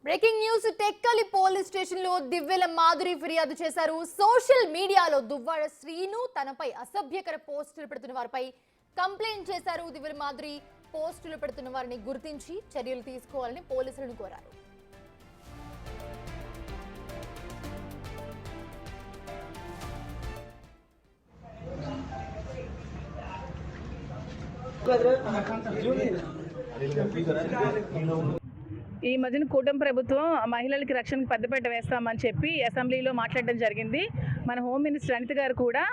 Breaking news Tekkali police station లో దివ్యల మాధురి ఫిర్యాదు చేశారు. సోషల్ మీడియాలో దువ్వాడ శ్రీను తనపై అసభ్యకర పోస్టులు పెడుతున్న వారిపై కంప్లైంట్ చేశారు. దివ్యల మాధురి పోస్టులు పెడుతున్న వారిని గుర్తించి చర్యలు తీసుకోవాలని పోలీసులను కోరారు. ఈ మధ్యన కూటమి ప్రభుత్వం మహిళలకి రక్షణకు పెద్దపీట వేస్తామని చెప్పి అసెంబ్లీలో మాట్లాడడం జరిగింది. మన హోమ్ మినిస్టర్ అనిత గారు కూడా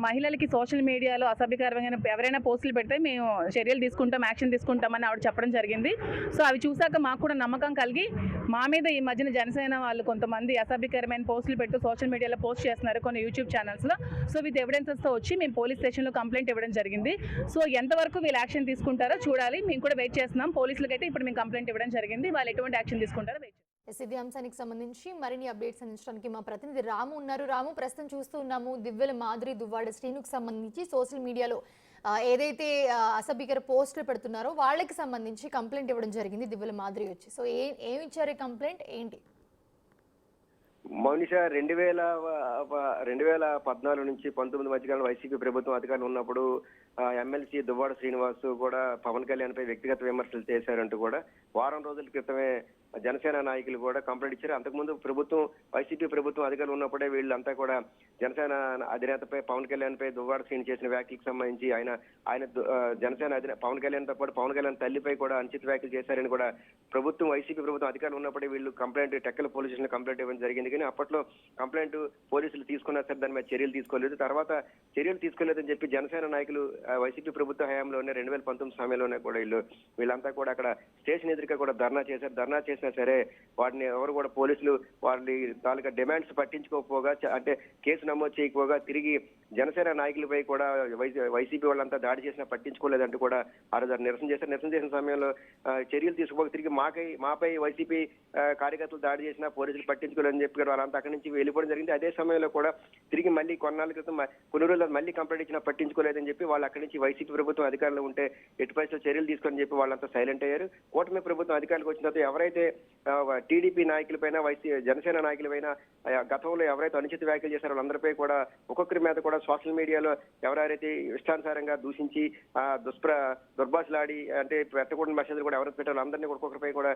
మహిళలకి సోషల్ మీడియాలో అసభ్యకరమైన ఎవరైనా పోస్టులు పెడితే మేము చర్యలు తీసుకుంటాం, యాక్షన్ తీసుకుంటామని ఆవిడ చెప్పడం జరిగింది. సో అవి చూసాక మాకు కూడా నమ్మకం కలిగి మా మీద ఈ మధ్యన జనసేన వాళ్ళు కొంతమంది అసభ్యకరమైన పోస్టులు పెట్టు సోషల్ మీడియాలో పోస్ట్ చేస్తున్నారు కొన్ని యూట్యూబ్ ఛానల్స్లో. సో విత్ ఎవిడెన్సెస్తో వచ్చి మేము పోలీస్ స్టేషన్లో కంప్లైంట్ ఇవ్వడం జరిగింది. సో ఎంతవరకు వీళ్ళు యాక్షన్ తీసుకుంటారో చూడాలి. మేము కూడా వెయిట్ చేస్తున్నాం. పోలీసులకి అయితే ఇప్పుడు మేము కంప్లైంట్ ఇవ్వడం జరిగింది. వాళ్ళు ఎటువంటి యాక్షన్ తీసుకుంటారో వెయిట్ చేస్తాం. ఇదే అంశానికి సంబంధించి మరిన్ని అప్డేట్స్ అందించడానికి మా ప్రతినిధి రాము ఉన్నారు. రాము, ప్రస్తుతం చూస్తూ ఉన్నాము దివ్యల మాధురి దువ్వాడ శ్రీనుకు సంబంధించి సోషల్ మీడియాలో ఏదైతే అసభ్యకర పోస్టులు పెడుతున్నారో వాళ్ళకి సంబంధించి కంప్లైంట్ ఇవ్వడం జరిగింది దివ్యల మాధురి వచ్చి. సో ఏమి ఇచ్చారు కంప్లైంట్ ఏంటి? మౌనిష 2014 నుంచి 19 మధ్యకాలంలో వైసీపీ ప్రభుత్వం అధికారులు ఉన్నప్పుడు ఎమ్మెల్సీ దువ్వాడ శ్రీనివాస్ కూడా పవన్ కళ్యాణ్ పై వ్యక్తిగత విమర్శలు చేశారంటూ కూడా వారం రోజుల క్రితమే జనసేన నాయకులు కూడా కంప్లైంట్ ఇచ్చారు. అంతకుముందు వైసీపీ ప్రభుత్వం అధికారులు ఉన్నప్పుడే వీళ్ళంతా కూడా జనసేన అధినేతపై పవన్ కళ్యాణ్ పై దువ్వాడ శ్రీని చేసిన వ్యాఖ్యలకు సంబంధించి ఆయన జనసేన పవన్ కళ్యాణ్ తో పాటు పవన్ కళ్యాణ్ తల్లిపై కూడా అనుచిత వ్యాఖ్యలు చేశారని కూడా వైసీపీ ప్రభుత్వం అధికారులు ఉన్నప్పుడే వీళ్ళు టెక్కల పోలీస్ స్టేషన్ కంప్లైంట్ ఇవ్వడం జరిగింది. కానీ అప్పట్లో కంప్లైంట్ పోలీసులు తీసుకున్నా సరే దాని మీద చర్యలు తీసుకోలేదు. తర్వాత చర్యలు తీసుకోలేదని చెప్పి జనసేన నాయకులు వైసీపీ ప్రభుత్వ హయాంలోనే 2019 సమయంలోనే కూడా వీళ్ళంతా కూడా అక్కడ స్టేషన్ ఎదురుగా కూడా ధర్నా చేశారు. ధర్నా చేసినా సరే వాటిని ఎవరు కూడా పోలీసులు వాళ్ళ తాలూకా డిమాండ్స్ పట్టించుకోకపోగా, అంటే కేసు నమోదు చేయకపోగా తిరిగి జనసేన నాయకులపై కూడా వైసీపీ వాళ్ళంతా దాడి చేసినా పట్టించుకోలేదంటూ కూడా ఆ రోజు నిరసన చేశారు. నిరసన చేసిన సమయంలో చర్యలు తీసుకోక తిరిగి మాపై వైసీపీ కార్యకర్తలు దాడి చేసినా పోలీసులు పట్టించుకోలేదని చెప్పి వాళ్ళంతా అక్కడి నుంచి వెళ్ళిపోవడం జరిగింది. అదే సమయంలో కూడా తిరిగి మళ్ళీ కొన్నాళ్ళ క్రితం కొన్ని రోజులు మళ్ళీ కంప్లైంట్ ఇచ్చినా పట్టించుకోలేదని చెప్పి వాళ్ళు అక్కడి నుంచి వైసీపీ ప్రభుత్వం అధికారులు ఉంటే ఎటు పరిస్థితుల్లో చర్యలు తీసుకొని చెప్పి వాళ్ళంతా సైలెంట్ అయ్యారు. కూటమి ప్రభుత్వం అధికారులకు వచ్చిన తర్వాత ఎవరైతే టీడీపీ నాయకులపైన జనసేన నాయకులపైన గతంలో ఎవరైతే అనుచిత వ్యాఖ్యలు చేశారో వాళ్ళందరిపై కూడా ఒక్కొక్కరి మీద కూడా సోషల్ మీడియాలో ఎవరైతే ఇష్టానుసారంగా దూషించి దుర్భాషలాడి అంటే పెట్టకూడని మెసేజ్లు కూడా ఎవరైతే పెట్టారో అందరినీ ఒక్కొక్కరిపై కూడా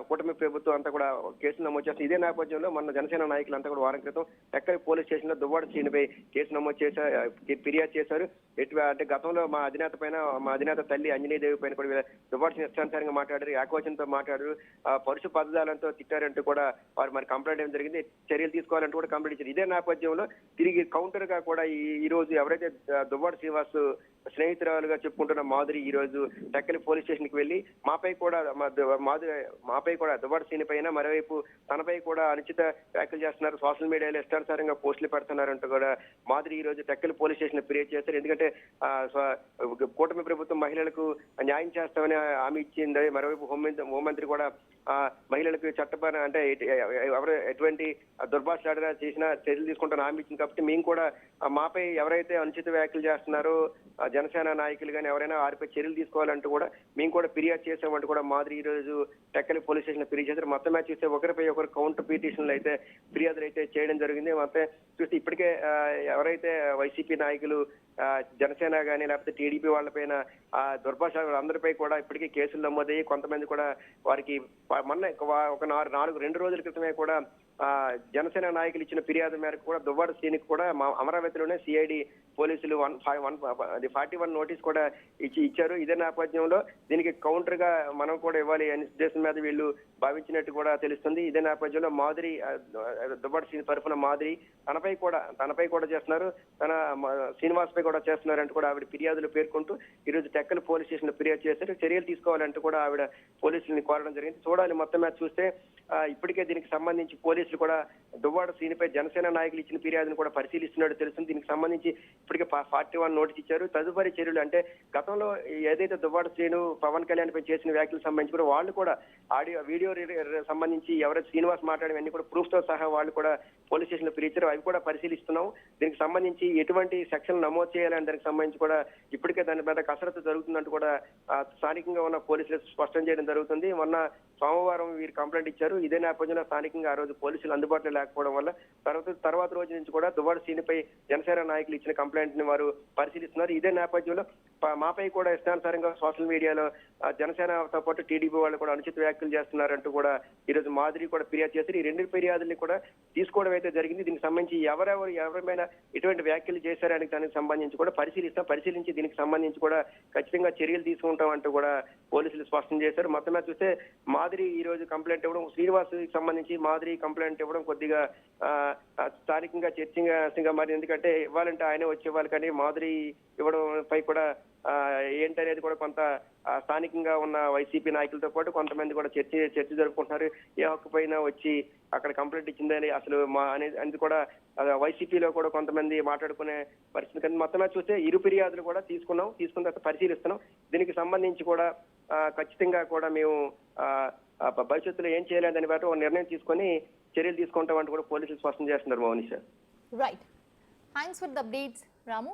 కూటమి ప్రభుత్వం అంతా కూడా కేసులు నమోదు చేస్తారు. ఇదే నేపథ్యంలో మన జనసేన నాయకులంతా కూడా వారం క్రితం ఎక్కడి పోలీస్ స్టేషన్ లో దువ్వాడ శ్రీనిపై కేసు నమోదు ఫిర్యాదు చేశారు. అంటే గతంలో మా అధినేత తల్లి అంజనీదేవి పైన కూడా దువ్వాడ శ్రీని ఇష్టానుసారంగా మాట్లాడారు, ఏకవచనంతో మాట్లాడారు, పరుష పదజాలంతో తిట్టారంటూ కూడా వారు మరి కంప్లైంట్ ఏం జరిగింది, చర్యలు తీసుకోవాలంటూ కూడా కంప్లైంట్ ఇచ్చారు. ఇదే నేపథ్యంలో తిరిగి కౌంటర్ గా కూడా ఈ రోజు ఎవరైతే దువ్వాడ శ్రీనివాస్ స్నేహితురాలుగా చెప్పుకుంటున్న మాధురి ఈ రోజు టెక్కలి పోలీస్ స్టేషన్ కి వెళ్లి మాపై కూడా దువ్వాడ శ్రీని పైన మరోవైపు తనపై కూడా అనుచిత వ్యాఖ్యలు చేస్తున్నారు, సోషల్ మీడియాలో ఇష్టానుసారంగా పోస్టులు పెడుతున్నారంటూ కూడా మాధురి ఈ రోజు టెక్కలి పోలీస్ స్టేషన్ ఫిర్యాదు చేస్తారు. ఎందుకంటే కూటమి ప్రభుత్వం మహిళలకు న్యాయం చేస్తామని హామీ ఇచ్చింది. మరోవైపు హోంమంత్రి కూడా మహిళలకు చట్టపరమైన అంటే ఎవరు ఎటువంటి దుర్భాషలాడినా చేసినా చర్యలు తీసుకుంటారని హామీ ఇచ్చింది. కాబట్టి మేము కూడా మాపై ఎవరైతే అనుచిత వ్యాఖ్యలు చేస్తున్నారో జనసేన నాయకులు కానీ ఎవరైనా వారిపై చర్యలు తీసుకోవాలంటూ కూడా మేము కూడా ఫిర్యాదు చేసామంటూ కూడా మాధురి ఈ రోజు టెక్కలి పోలీస్ స్టేషన్ ఫిర్యాదు చేశారు. మొత్తం మీద చూస్తే ఒకరిపై ఒకరు కౌంటర్ పిటిషన్లు అయితే ఫిర్యాదులు అయితే చేయడం జరిగింది. మొత్తం చూస్తే ఇప్పటికే ఎవరైతే వైసీపీ నాయకులు జనసేన కానీ లేకపోతే టీడీపీ వాళ్ళపైన దుర్భాష అందరిపై కూడా ఇప్పటికీ కేసులు నమోదయ్యి కొంతమంది కూడా వారికి మొన్న ఒక 2 రోజుల క్రితమే కూడా జనసేన నాయకులు ఇచ్చిన ఫిర్యాదు మేరకు కూడా దువ్వాడ శ్రీనికి కూడా అమరావతిలోనే సిఐడి పోలీసులు 41 నోటీస్ కూడా ఇచ్చారు. ఇదే నేపథ్యంలో దీనికి కౌంటర్ గా మనం కూడా ఇవ్వాలి అనే ఉద్దేశం మీద వీళ్ళు భావించినట్టు కూడా తెలుస్తుంది. ఇదే నేపథ్యంలో మాధురి దువ్వాడ శ్రీని తరఫున మాధురి తనపై కూడా చేస్తున్నారు, తన శ్రీనివాస్ పై కూడా చేస్తున్నారు అంటూ కూడా ఆవిడ ఫిర్యాదులు పేర్కొంటూ ఈ రోజు టెక్కల్ పోలీస్ స్టేషన్ లో ఫిర్యాదు చేశారు. చర్యలు తీసుకోవాలంటూ కూడా ఆవిడ పోలీసుల్ని కోరడం జరిగింది. చూడాలి మొత్తం మీద చూస్తే ఇప్పటికే దీనికి సంబంధించి పోలీసులు కూడా దువ్వాడ శ్రీనిపై జనసేన నాయకులు ఇచ్చిన ఫిర్యాదును కూడా పరిశీలిస్తున్నట్టు తెలుస్తుంది. దీనికి సంబంధించి ఇప్పటికే 41 నోటీస్ ఇచ్చారు. తదుపరి చర్యలు అంటే గతంలో ఏదైతే దువ్వాడ శ్రీను పవన్ కళ్యాణ్ పై చేసిన వ్యాఖ్యలకు సంబంధించి కూడా వాళ్ళు కూడా వీడియో సంబంధించి ఎవరైతే శ్రీనివాస్ మాట్లాడేవన్నీ కూడా ప్రూఫ్ తో సహా వాళ్ళు కూడా పోలీస్ స్టేషన్ లో ఫిర్యాదు అవి కూడా పరిశీలిస్తున్నాం. దీనికి సంబంధించి ఎటువంటి సెక్షన్లు నమోదు నమోదు చేయాలని దానికి సంబంధించి కూడా ఇప్పటికే దాని మీద కసరత్తు జరుగుతుందంటూ కూడా స్థానికంగా ఉన్న పోలీసులు స్పష్టం చేయడం జరుగుతుంది. మొన్న సోమవారం వీరు కంప్లైంట్ ఇచ్చారు. ఇదే నేపథ్యంలో స్థానికంగా ఆ రోజు పోలీసులు అందుబాటులో లేకపోవడం వల్ల తర్వాత రోజు నుంచి కూడా దువ్వాడ శ్రీనిపై జనసేన నాయకులు ఇచ్చిన కంప్లైంట్ ని వారు పరిశీలిస్తున్నారు. ఇదే నేపథ్యంలో మాపై కూడా ఇష్టానుసారంగా సోషల్ మీడియాలో జనసేనతో పాటు టీడీపీ వాళ్ళు కూడా అనుచిత వ్యాఖ్యలు చేస్తున్నారంటూ కూడా ఈ రోజు మాదిరి కూడా ఫిర్యాదు చేశారు. ఈ రెండు ఫిర్యాదుల్ని కూడా తీసుకోవడం అయితే జరిగింది. దీనికి సంబంధించి ఎవరైనా ఎటువంటి వ్యాఖ్యలు చేశారని దానికి సంబంధించి కూడా పరిశీలించి దీనికి సంబంధించి కూడా ఖచ్చితంగా చర్యలు తీసుకుంటాం అంటూ కూడా పోలీసులు స్పష్టం చేశారు. మొత్తం మీద చూస్తే మాదిరి ఈ రోజు కంప్లైంట్ ఇవ్వడం, శ్రీనివాస్ సంబంధించి మాదిరి కంప్లైంట్ ఇవ్వడం కొద్దిగా స్థానికంగా చర్చగా మరి ఎందుకంటే ఇవ్వాలంటే ఆయనే వచ్చేవాళ్ళు కానీ మాదిరి ఇవ్వడం పై కూడా ఏంటనేది కూడా కొంత స్థానికంగా ఉన్న వైసీపీ నాయకులతో పాటు కొంతమంది కూడా చర్చ జరుపుకుంటున్నారు. ఏ హక్కు పైన వచ్చి అక్కడ కంప్లైంట్ ఇచ్చిందని అసలు అనేది కూడా వైసీపీలో కూడా కొంతమంది మాట్లాడుకునే పరిస్థితి. కానీ మొత్తం చూస్తే ఇరు ఫిర్యాదులు కూడా తీసుకున్న తర్వాత పరిశీలిస్తున్నాం. దీనికి సంబంధించి కూడా ఖచ్చితంగా కూడా మేము భవిష్యత్తులో ఏం చేయలేదని బట్టి ఒక నిర్ణయం తీసుకొని చర్యలు తీసుకుంటామంటూ కూడా పోలీసులు స్పష్టం చేస్తున్నారు. Mounisha. Right, thanks for the updates Ramu.